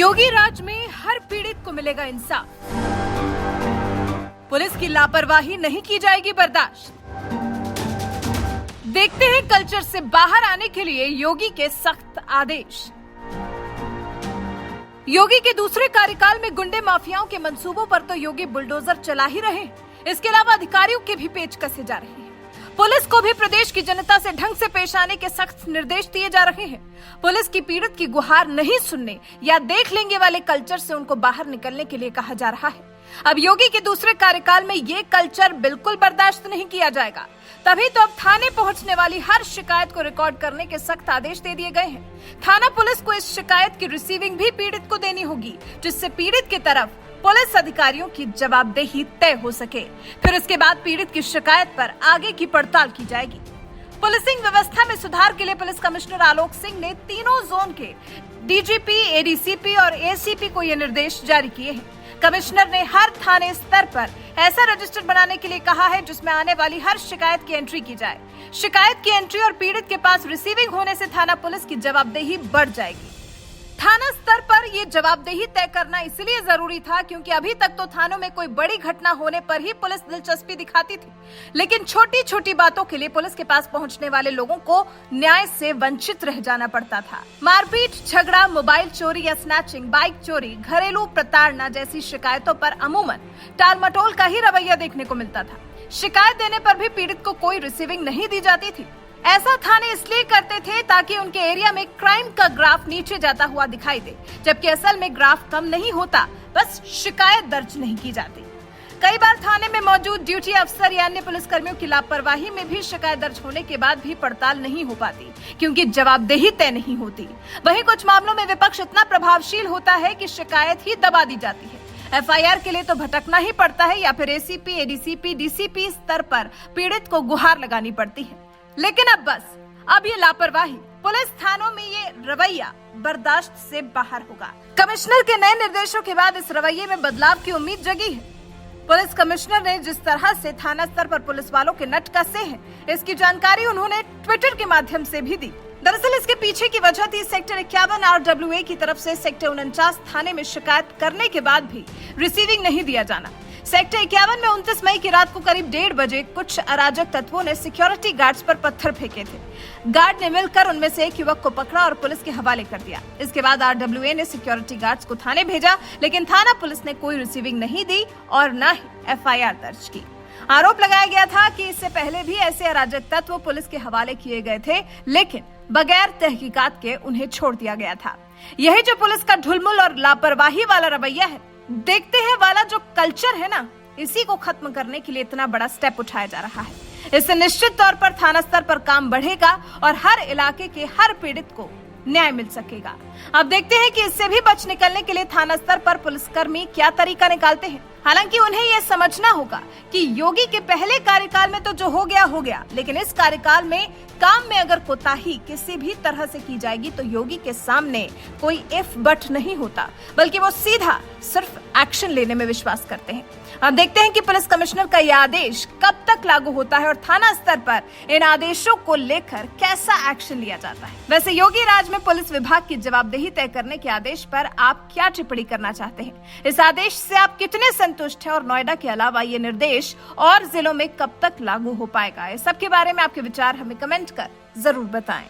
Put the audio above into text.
योगी राज में हर पीड़ित को मिलेगा इंसाफ। पुलिस की लापरवाही नहीं की जाएगी बर्दाश्त। देखते हैं कल्चर से बाहर आने के लिए योगी के सख्त आदेश। योगी के दूसरे कार्यकाल में गुंडे माफियाओं के मंसूबों पर तो योगी बुलडोजर चला ही रहे हैं। इसके अलावा अधिकारियों के भी पेच कसे जा रहे हैं। पुलिस को भी प्रदेश की जनता से ढंग से पेश आने के सख्त निर्देश दिए जा रहे हैं। पुलिस की पीड़ित की गुहार नहीं सुनने या देख लेंगे वाले कल्चर से उनको बाहर निकलने के लिए कहा जा रहा है। अब योगी के दूसरे कार्यकाल में ये कल्चर बिल्कुल बर्दाश्त नहीं किया जाएगा। तभी तो अब थाने पहुंचने वाली हर शिकायत को रिकॉर्ड करने के सख्त आदेश दे दिए गए हैं। थाना पुलिस को इस शिकायत की रिसीविंग भी पीड़ित को देनी होगी, जिससे पीड़ित की तरफ पुलिस अधिकारियों की जवाबदेही तय हो सके। फिर उसके बाद पीड़ित की शिकायत पर आगे की पड़ताल की जाएगी। पुलिसिंग व्यवस्था में सुधार के लिए पुलिस कमिश्नर आलोक सिंह ने तीनों जोन के डीजीपी, एडीसीपी और एसीपी को ये निर्देश जारी किए हैं। कमिश्नर ने हर थाने स्तर पर ऐसा रजिस्टर बनाने के लिए कहा है जिसमें आने वाली हर शिकायत की एंट्री की जाए। शिकायत की एंट्री और पीड़ित के पास रिसीविंग होने से थाना पुलिस की जवाबदेही बढ़ जाएगी। थाना स्तर पर ये जवाबदेही तय करना इसलिए जरूरी था क्योंकि अभी तक तो थानों में कोई बड़ी घटना होने पर ही पुलिस दिलचस्पी दिखाती थी, लेकिन छोटी छोटी बातों के लिए पुलिस के पास पहुंचने वाले लोगों को न्याय से वंचित रह जाना पड़ता था। मारपीट, झगड़ा, मोबाइल चोरी या स्नैचिंग, बाइक चोरी, घरेलू प्रताड़ना जैसी शिकायतों पर अमूमन टालमटोल का ही रवैया देखने को मिलता था। शिकायत देने पर भी पीड़ित को कोई रिसीविंग नहीं दी जाती थी। ऐसा थाने इसलिए करते थे ताकि उनके एरिया में क्राइम का ग्राफ नीचे जाता हुआ दिखाई दे, जबकि असल में ग्राफ कम नहीं होता, बस शिकायत दर्ज नहीं की जाती। कई बार थाने में मौजूद ड्यूटी अफसर या अन्य पुलिसकर्मियों की लापरवाही में भी शिकायत दर्ज होने के बाद भी पड़ताल नहीं हो पाती क्योंकि जवाबदेही तय नहीं होती। वहीं कुछ मामलों में विपक्ष इतना प्रभावशील होता है कि शिकायत ही दबा दी जाती है। एफआईआर के लिए तो भटकना ही पड़ता है या फिर एसीपी, एडीसीपी, डीसीपी स्तर पर पीड़ित को गुहार लगानी पड़ती है। लेकिन अब ये लापरवाही, पुलिस थानों में ये रवैया बर्दाश्त से बाहर होगा। कमिश्नर के नए निर्देशों के बाद इस रवैये में बदलाव की उम्मीद जगी है। पुलिस कमिश्नर ने जिस तरह से थाना स्तर पर पुलिस वालों के नट कसे हैं, इसकी जानकारी उन्होंने ट्विटर के माध्यम से भी दी। दरअसल इसके पीछे की वजह थी सेक्टर 51 RWA की तरफ से सेक्टर 49 थाने में शिकायत करने के बाद भी रिसीविंग नहीं दिया जाना। सेक्टर 51 में 29 मई की रात को करीब 1:30 बजे कुछ अराजक तत्वों ने सिक्योरिटी गार्ड्स पर पत्थर फेंके थे। गार्ड ने मिलकर उनमें से एक युवक को पकड़ा और पुलिस के हवाले कर दिया। इसके बाद RWA ने सिक्योरिटी गार्ड्स को थाने भेजा, लेकिन थाना पुलिस ने कोई रिसीविंग नहीं दी और न ही एफआईआर दर्ज की। आरोप लगाया गया था कि इससे पहले भी ऐसे अराजक तत्व पुलिस के हवाले किए गए थे, लेकिन बगैर तहकीकात के उन्हें छोड़ दिया गया था। यही जो पुलिस का ढुलमुल और लापरवाही वाला रवैया है, देखते हैं वाला जो कल्चर है ना, इसी को खत्म करने के लिए इतना बड़ा स्टेप उठाया जा रहा है। इससे निश्चित तौर पर थाना स्तर पर काम बढ़ेगा और हर इलाके के हर पीड़ित को न्याय मिल सकेगा। अब देखते हैं कि इससे भी बच निकलने के लिए थाना स्तर पर पुलिसकर्मी क्या तरीका निकालते हैं। हालांकि उन्हें यह समझना होगा कि योगी के पहले कार्यकाल में तो जो हो गया, लेकिन इस कार्यकाल में काम में अगर कोताही किसी भी तरह से की जाएगी तो योगी के सामने कोई इफ बट नहीं होता, बल्कि वो सीधा सिर्फ एक्शन लेने में विश्वास करते हैं। अब देखते हैं कि पुलिस कमिश्नर का यह आदेश कब तक लागू होता है और थाना स्तर पर इन आदेशों को लेकर कैसा एक्शन लिया जाता है। वैसे योगी राज में पुलिस विभाग की जवाबदेही तय करने के आदेश पर आप क्या टिप्पणी करना चाहते हैं? इस आदेश से आप कितने संतुष्ट हैं और नोएडा के अलावा ये निर्देश और जिलों में कब तक लागू हो पाएगा? इस सब के बारे में आपके विचार हमें कमेंट कर जरूर बताएं।